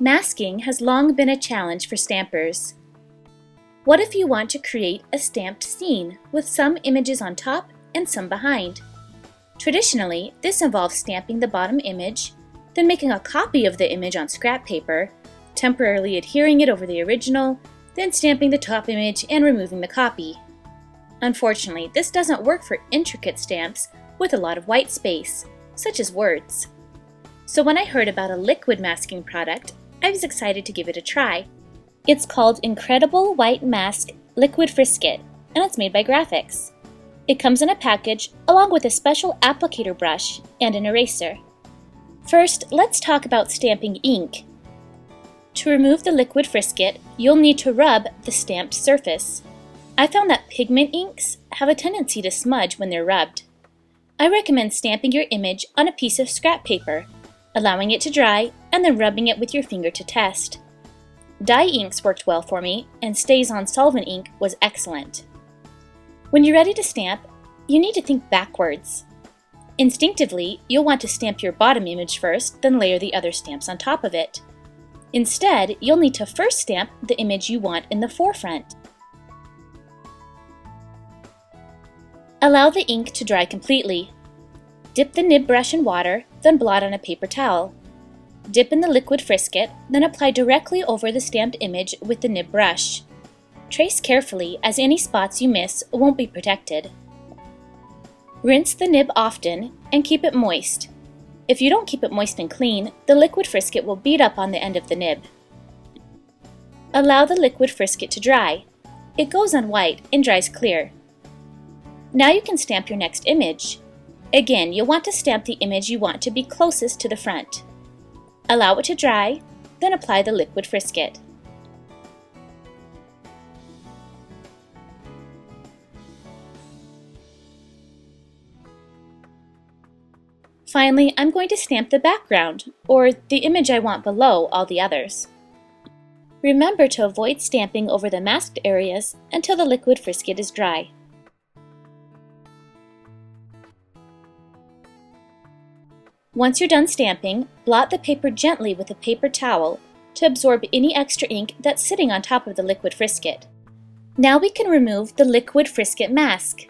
Masking has long been a challenge for stampers. What if you want to create a stamped scene with some images on top and some behind? Traditionally, this involves stamping the bottom image, then making a copy of the image on scrap paper, temporarily adhering it over the original, then stamping the top image and removing the copy. Unfortunately, this doesn't work for intricate stamps with a lot of white space, such as words. So when I heard about a liquid masking product, I was excited to give it a try. It's called Incredible White Mask Liquid Frisket, and it's made by Grafix. It comes in a package along with a special applicator brush and an eraser. First, let's talk about stamping ink. To remove the liquid frisket, you'll need to rub the stamped surface. I found that pigment inks have a tendency to smudge when they're rubbed. I recommend stamping your image on a piece of scrap paper, allowing it to dry, and then rubbing it with your finger to test. Dye inks worked well for me, and Stays-On solvent ink was excellent. When you're ready to stamp, you need to think backwards. Instinctively, you'll want to stamp your bottom image first, then layer the other stamps on top of it. Instead, you'll need to first stamp the image you want in the forefront. Allow the ink to dry completely. Dip the nib brush in water, then blot on a paper towel. Dip in the liquid frisket, then apply directly over the stamped image with the nib brush. Trace carefully, as any spots you miss won't be protected. Rinse the nib often and keep it moist. If you don't keep it moist and clean, the liquid frisket will bead up on the end of the nib. Allow the liquid frisket to dry. It goes on white and dries clear. Now you can stamp your next image. Again, you'll want to stamp the image you want to be closest to the front. Allow it to dry, then apply the liquid frisket. Finally, I'm going to stamp the background, or the image I want below all the others. Remember to avoid stamping over the masked areas until the liquid frisket is dry. Once you're done stamping, blot the paper gently with a paper towel to absorb any extra ink that's sitting on top of the liquid frisket. Now we can remove the liquid frisket mask.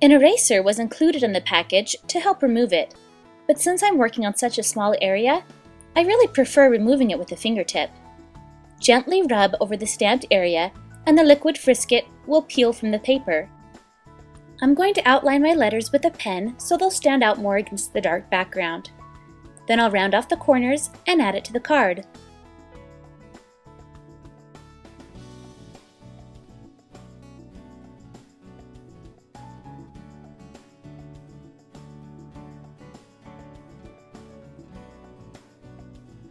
An eraser was included in the package to help remove it, but since I'm working on such a small area, I really prefer removing it with a fingertip. Gently rub over the stamped area and the liquid frisket will peel from the paper. I'm going to outline my letters with a pen so they'll stand out more against the dark background. Then I'll round off the corners and add it to the card.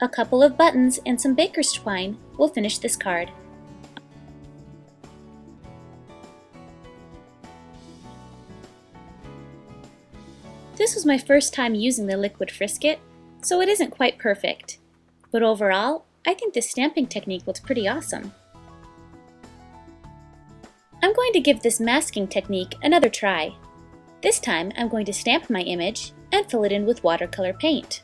A couple of buttons and some baker's twine will finish this card. This was my first time using the liquid frisket, so it isn't quite perfect. But overall, I think this stamping technique looks pretty awesome. I'm going to give this masking technique another try. This time, I'm going to stamp my image and fill it in with watercolor paint.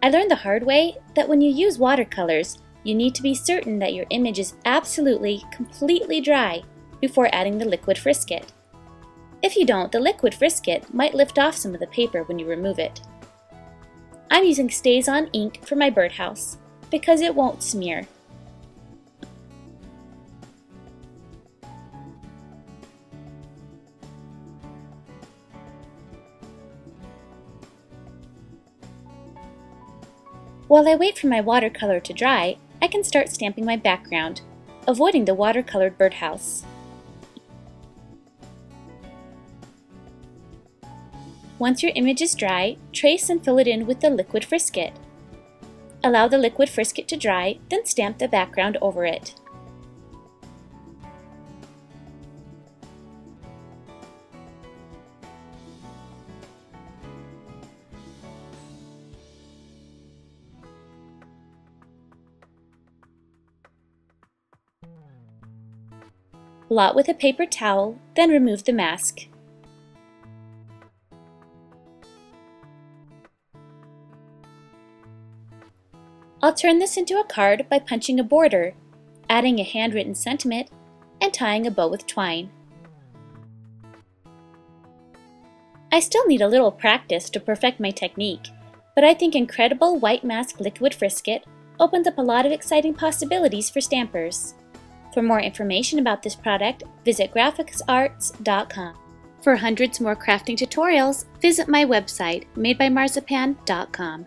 I learned the hard way that when you use watercolors, you need to be certain that your image is absolutely, completely dry before adding the liquid frisket. If you don't, the liquid frisket might lift off some of the paper when you remove it. I'm using Stays-On ink for my birdhouse because it won't smear. While I wait for my watercolor to dry, I can start stamping my background, avoiding the watercolored birdhouse. Once your image is dry, trace and fill it in with the liquid frisket. Allow the liquid frisket to dry, then stamp the background over it. Blot with a paper towel, then remove the mask. I'll turn this into a card by punching a border, adding a handwritten sentiment, and tying a bow with twine. I still need a little practice to perfect my technique, but I think Incredible White Mask Liquid Frisket opens up a lot of exciting possibilities for stampers. For more information about this product, visit grafixarts.com. For hundreds more crafting tutorials, visit my website, madebymarzipan.com.